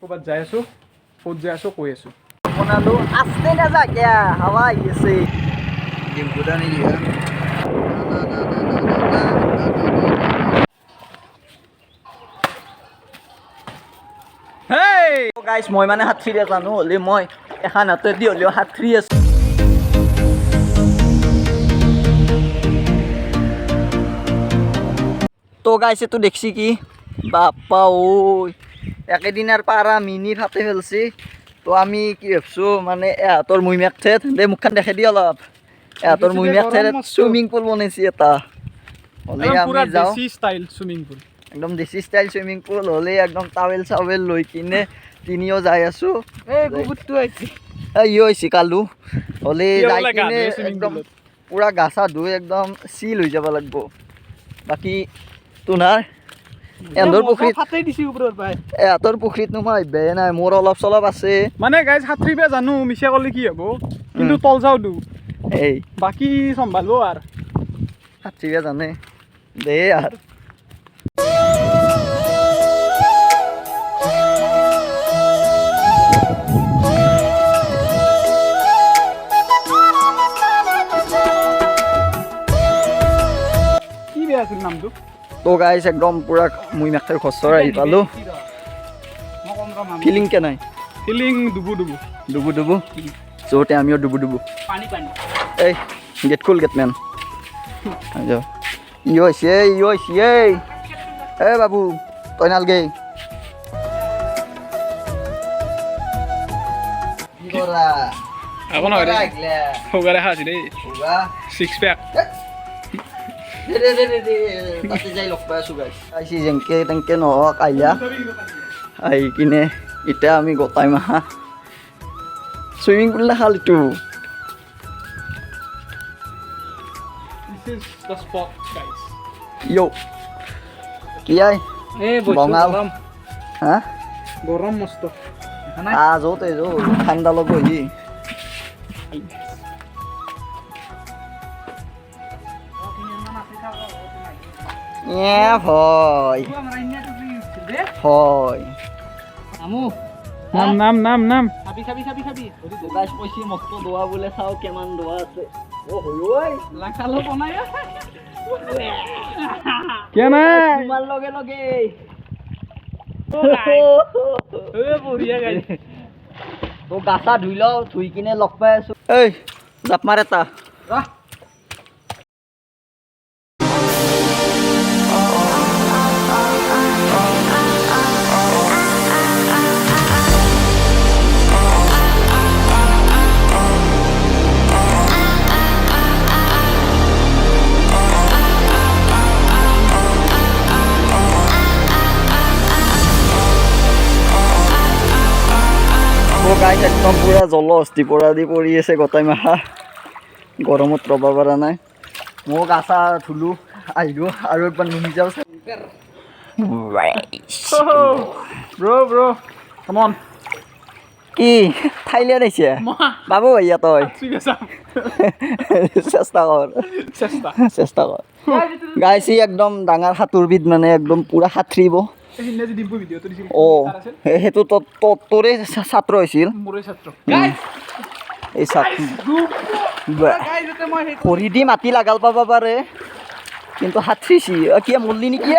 ক'ৰবাত যাই আছোঁ, ক'ত যাই আছোঁ কৈ আছোঁ। বনালো আস্তে না যা কিয়া হাওয়া আইছে ডিম্পুটা নেকি হেই গাইস মই মানে হাত ফিৰে জানো হলি মই এখন হাতে দি হলিও হাত ফ্ৰী আছো তো গাইস এটো দেখছি কি বাপ্পা ওই একেদিনাৰ পাৰা মিনি ফাটে ফেলছি তো আমি কি ভাবছো মানে এহাতৰ মুইমেক ঠেত দে মুখখান দেখে দি অলপ এহাতৰ মুইমেক ঠেত সুইমিং পুল বনাইছি এটা হলে আমি যাও দেশি স্টাইল সুইমিং পুল একদম দেশি স্টাইল সুইমিং পুল হলে একদম টাৱেল চাৱেল লৈ কিনে তিনিও যাই আছো এই গুগুটটো আইছি এই হইছি কালু হলে যাই কিনে একদম পুরা গাছা ধুই একদম সিল হৈ যাব লাগবো বাকি তুনাৰ এন্দৰ পুখুৰীত ফাটাই দিছি ওপৰৰ পাই এহাতৰ পুখুৰীত নোমাই বে নাই মোৰ অলপ চলপ আছে মানে গাইজ সাঁতুৰিবা জানো মিছা ক'লে কি হ'ব কিন্তু তল যাও দু এই বাকি চম্ভালব আর সাঁতুৰিবা জানে দে আর কি বেয়া আছিল নামটো তো গাইস একদম পুরা মুই মেকটার খসর আই পালো ফিলিং কে নাই ফিলিং ডুবু ডুবু ডুবু ডুবু জোতে আমিও ডুবু ডুবু পানি পানি এই গেট খুল গেট ম্যান আজো ইয়ছে এ বাবু তই নালগে গোরা এখন হয় হোগারে হাসি রে হোগা সিক্স প্যাক দে তাতে যাই লগ পাই আছো গাইস আইছি যেনকে তেনকে নহক আইলা আই কিনে ইটা আমি গতাই মাহা সুইমিং পুল না খালিটো this is the spot guys yo কি আই বঙাল হ্যাঁ গরম মস্ত আজতে যো ঠান্ডা লগ হই ভয় ভয় আমু নাম নাম নাম খাবি গাইস কইছি মস্ত দোয়া বলে চাও কেমান দোয়া আছে ও হই লাখালো বনাই কে না তোমার লগে লগে বঢ়িয়া গাইস তো গাছা ধুই লও ধুই কিনে লগ পাই আছো এই জাপ মাৰ এটা গাইস একদম পুরা জলহস্তি পড়া দি পড়ি আছে গতাই মাহা গরমত রবা পারা নাই মো গাছা ধুলু আইলো আর একবার নুমি যাও ব্রো কাম অন কি থাইল্যান্ড আইছে বাবু ভাইয়া তই ঠিক আছে চেষ্টা কর গাইস একদম ডাঙৰ সাঁতুৰবিদ মানে একদম পুৰা সাঁতুৰিব ও হেতু তোৰে ছাত্ৰ হইছিল মোৰে ছাত্ৰ এই ছাত্ৰ ভৰি দি মাটি লাগাল পাবা পাৰে কিন্তু হাতৰিছি কি মৰলি নেকি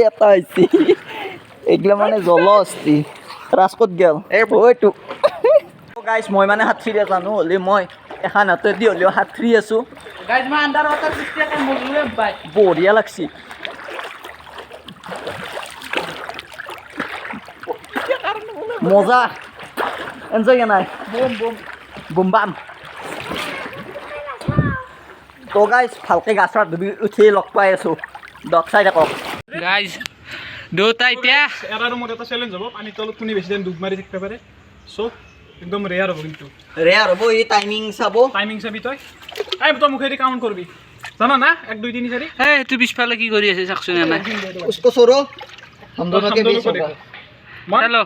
এটা হৈছে এইগিলা মানে জলহস্তি ৰাজকোট গেল এইটো গাইছ মই মানে হাতৰিৰে জানো হলি মই এখন হাতে দি হলিও হাতৰি আছো গাইজ মই আন্ডাৰ ওয়াটার সিস্টেম একটা মজুরে বাই বঢ়িয়া লাগছি মজা এনজয় নাই বুম বাম তো গাইজ ভালকে গাছত ডুবি উঠি লগ পাই আছো দক চাই থাকক গাইজ দুটা এতিয়া এটাৰ ৰুমত এটা চ্যালেঞ্জ হ'ব পানীৰ তলত কোনে বেছি টাইম ডুব মাৰি থাকিব পাৰে সো একদম ৰেয়াৰ হ'ব কিন্তু ৰেয়াৰ হ'ব এই টাইমিং চাবি তই আই তই মুখেদি কাউণ্ট কৰিবি জানা না 1 2 3 4 এই তুই পিছফালে কি কৰি আছে চাকচোন নাই उसको छोड़ो हम दोनों के बीच होगा চলো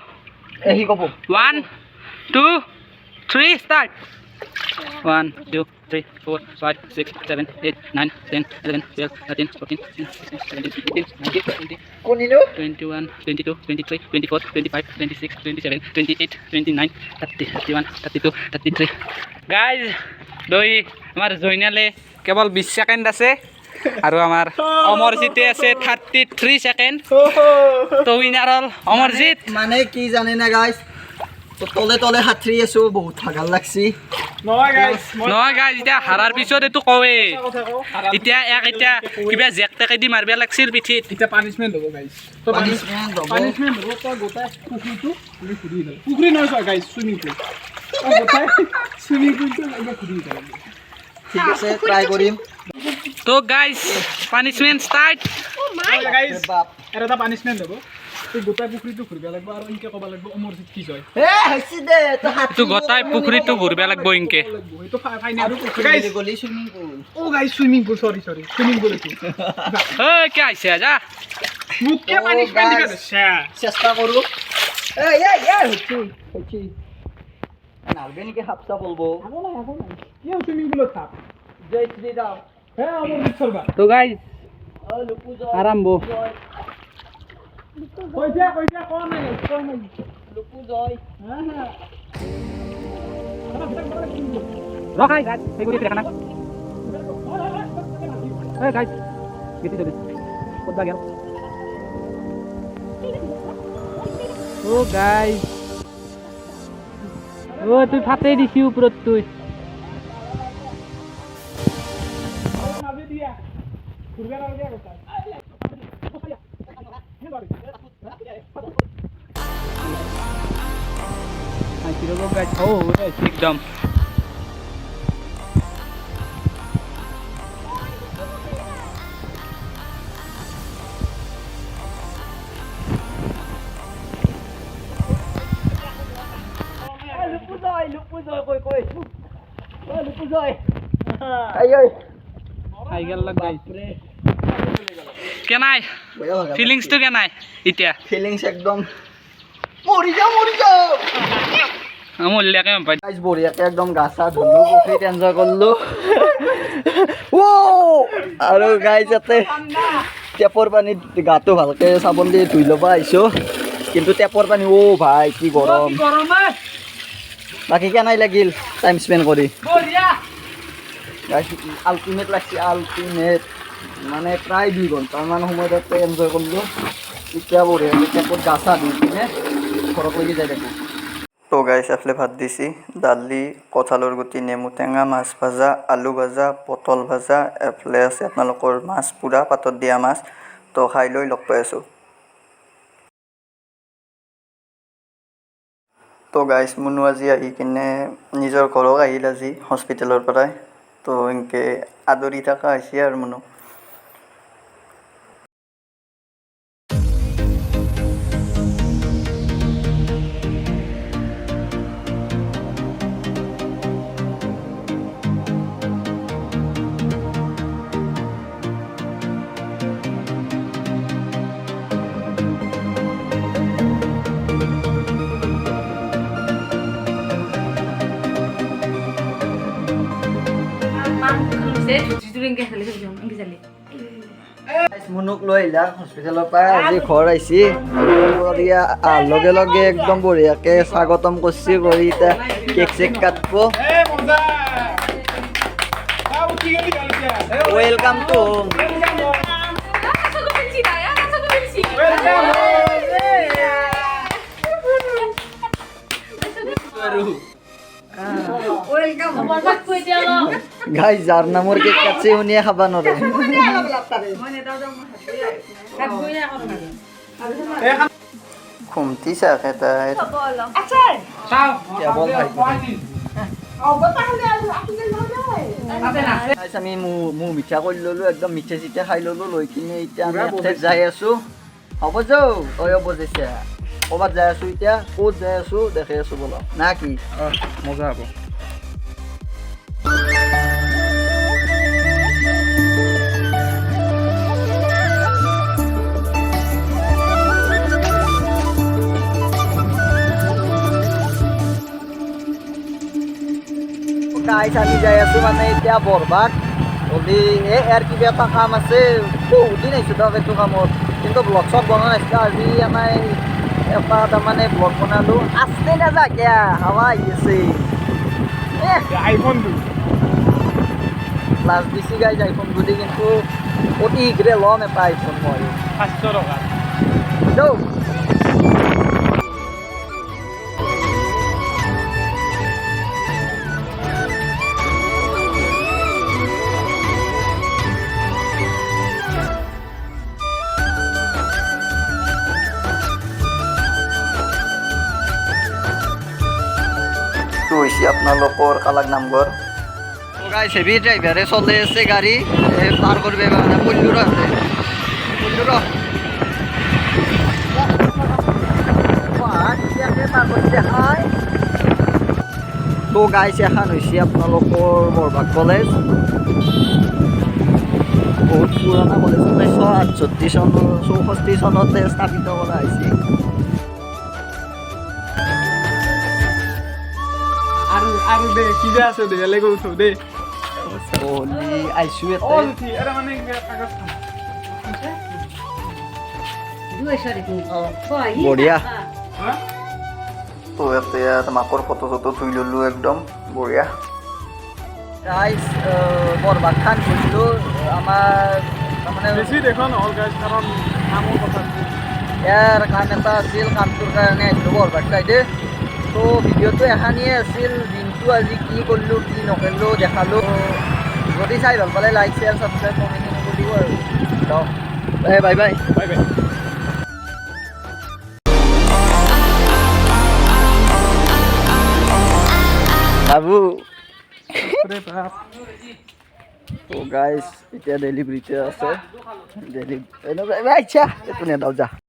यही को 1 2 3 স্টার্ট 1 2 3, 4, 5, 6, 7, 8, 9, 10, 11, 12, 13, 14, 15, 16, 17, 18, 19, 20, কোনিলো 21, 22, 23, 24, 25, 26, 27, 28, 29, 30, 31, 32, 33. গাইজ দৈ আমাৰ জৈনালে কেৱল 20 ছেকেণ্ড আছে আৰু আমাৰ অমৰজিতে আছে 33 ছেকেণ্ড তো উইনাৰ হ'ল অমৰজিত মানে কি জানে না গাইজ তো তলে তলে হাতৰি আছো বহুত ভাগাল লাগছি নহয় গাইছ নহয় গাইজ এতিয়া হাৰাৰ পিছত এইটো কওঁৱে এতিয়া এতিয়া কিবা জেক টেকে দি মাৰিব লাগিছিল পিঠিত এতিয়া পানিশমেন্ট হ'ব গাইছ তো Punishment হ'ব। পানিশমেন্ট হ'ব তই গোটাই পুখুৰীটো তুমি ঘূৰি দিল পুখুৰী নহয় চোৱা গাইছ সুইমিং পুল তই গোটাই সুইমিং পুলটো একদম ঘূৰি দিল ঠিক আছে ট্ৰাই কৰিম তো গাইজ পানিছমেণ্ট ষ্টাৰ্ট গাইছ বাপ এটা পানিশমেন্ট হ'ব তুই গোটাই পুখুৰীটো ঘূৰিব লাগিব আৰু এনেকৈ ক'ব লাগিব অমৰজিত কি জয় এ হৈছে দে তো হাত এইটো গোটাই পুখুৰীটো ঘূৰিব লাগিব ইনকে এইটো ফাইনেল আৰু গাইছ গলি সুইমিং পুল ও গাইছ swimming pool sorry swimming pool এইটো ঐ কি আহিছে যা মুখকে ও, পানিশমেন্ট দিবে guys. শ্যা চেষ্টা কৰো এই হচ্ছে নালবে নাকি হাফসা বলবো কি সুইমিং পুলত থাক জয় শ্রীরাম হে অমরজিত সরবা তো গাইজ ও লুকু জয় আৰম্ভ কইছে কোন নাই লুকু জয় হ্যাঁ হ্যাঁ ৰখাই গাইজ সেই কৰি দেখা না এই গাইজ গেছি চলি ক'ত গেল ও গাইজ ও তুই ফাটে দিছি ওপৰত তুই নাবি দিয়া ঘুরবে না দিয়া কথা গাইজ ও একদম লুকু জয় কই ও লুকু জয় আই আহি গেল গাইজ কেনাই ফিলিংসটো কেনাই এতিয়া ফিলিংস একদম মরি যাও মূল্যাকে পাই গাইজ বঢ়িয়াকে একদম গাছা ধুলো পুখুৰীত এনজয় কৰিলো ও আৰু গাইজ ইয়াতে টেপৰ পানীত গাটো ভালকে চাবোন দি ধুই ল'ব আহিছোঁ কিন্তু টেপৰ পানী অ' ভাই কি গৰম বাকী কেনাই লাগিল টাইম স্পেণ্ড কৰি গাইজ আল্টিমেট লাগছে আল্টিমেট মানে প্ৰায় 2 ঘণ্টামান সময় তাতে এনজয় কৰিলোঁ এতিয়া বঢ়িয়াকে টেপত গা চা ধুই কিনে ঘৰত লাগি যাই থাকোঁ তো গাইছ এফালে ভাত দিছি দালি কঁঠালৰ গুটি নেমু টেঙা মাছ ভাজা আলু ভাজা পটল ভাজা এফালে আছে আপোনালোকৰ মাছ পুৰা পাতত দিয়া মাছ তো খাই লৈ লগ পাই আছোঁ তো গাইছ মুনু আজি আহি কিনে নিজৰ ঘৰত আহিল আজি হস্পিটেলৰ পৰাই তো এনেকৈ আদৰি থকা হৈছে আৰু মুনু মুনুক লৈ আহিলা হস্পিটেলৰ পৰা আজি ঘৰ আহিছি লগে লগে একদম বঢ়িয়াকে স্বাগতম কৰিছে কৰি এতিয়া কেক চেক কাটব এ মজা উঠি গলি গালিয়া ৱেলকাম টু হোম গাই যাৰ নামৰ কেক কাটছে শুনিয়ে খাবা নৰে খুমটি চাক এটা আমি মোৰ মিঠা কৰি ল'লোঁ একদম মিঠা চিঠা খাই ল'লোঁ লৈ কিনে এতিয়া আমি ইয়াতে যাই আছোঁ হ'ব যাওঁ তই বজাইছে ক'ৰবাত যাই আছোঁ এতিয়া ক'ত যাই আছোঁ দেখাই আছোঁ ব'লা না কি মজা হ'ব গাইছ আমি যাই আছোঁ মানে এতিয়া বৰবাদ যদি ইয়াৰ কিবা এটা কাম আছে বহুত দিন আহিছোঁ ধৰক এইটো কামত কিন্তু ব্লগ চগ বনোৱা নাছিলোঁ আজি আমাৰ এটা তাৰমানে ব্লগ বনালোঁ আস্তে নাযা কিয়া হাৱা আহি আছে আইফোন লাষ্ট দিছি গাইজ আইফোন যদি কিন্তু অতি শীঘ্ৰে ল'ম এটা আইফোন মই 500 টকা দেও হৈছে আপোনালোকৰ কালাক নামঘৰ গাইছ হেভি ড্ৰাইভাৰে চলাই আছে গাড়ী পাৰ কৰিব কাৰণে পল্লুৰ আছে পল্লুৰ তো গাইছ এখন হৈছে আপোনালোকৰ বৰভাগ কলেজ বহুত পুৰণা কলেজ 1968 চনৰ 64 চনতে স্থাপিত কৰা হৈছে আৰু দে কিবা আছে দে বেলেগ উঠো দে অলি আইছো অল কি এৰা মানে কাগজ বঢ়িয়া হা তো ইয়াতে মাকৰ ফটো চটো থৈ ল'লোঁ একদম বঢ়িয়া গাইছ বৰভাগ খান গৈছিলোঁ আমাৰ তাৰমানে বেছি দেখা নহ'ল গাইজ কাৰণ কামৰ কথা ইয়াৰ কাম এটা আছিল কামটোৰ কাৰণে আহিলোঁ বৰভাগ চাইডে তো ভিডিঅ'টো এখানিয়ে আছিল দিনটো আজি কি কৰিলোঁ কি নকৰিলোঁ দেখালোঁ যদি চাই ভাল পালে লাইক শ্বেয়াৰ ছাবস্ক্ৰাইব কমেণ্ট কৰিব আৰু লওক বাই বাই বাই বাই বাবু ৰে বাপ তো গাইছ এতিয়া ডেলিভাৰীতে আছে ডেলিভাৰী আচ্ছা এইটো নেদাও যা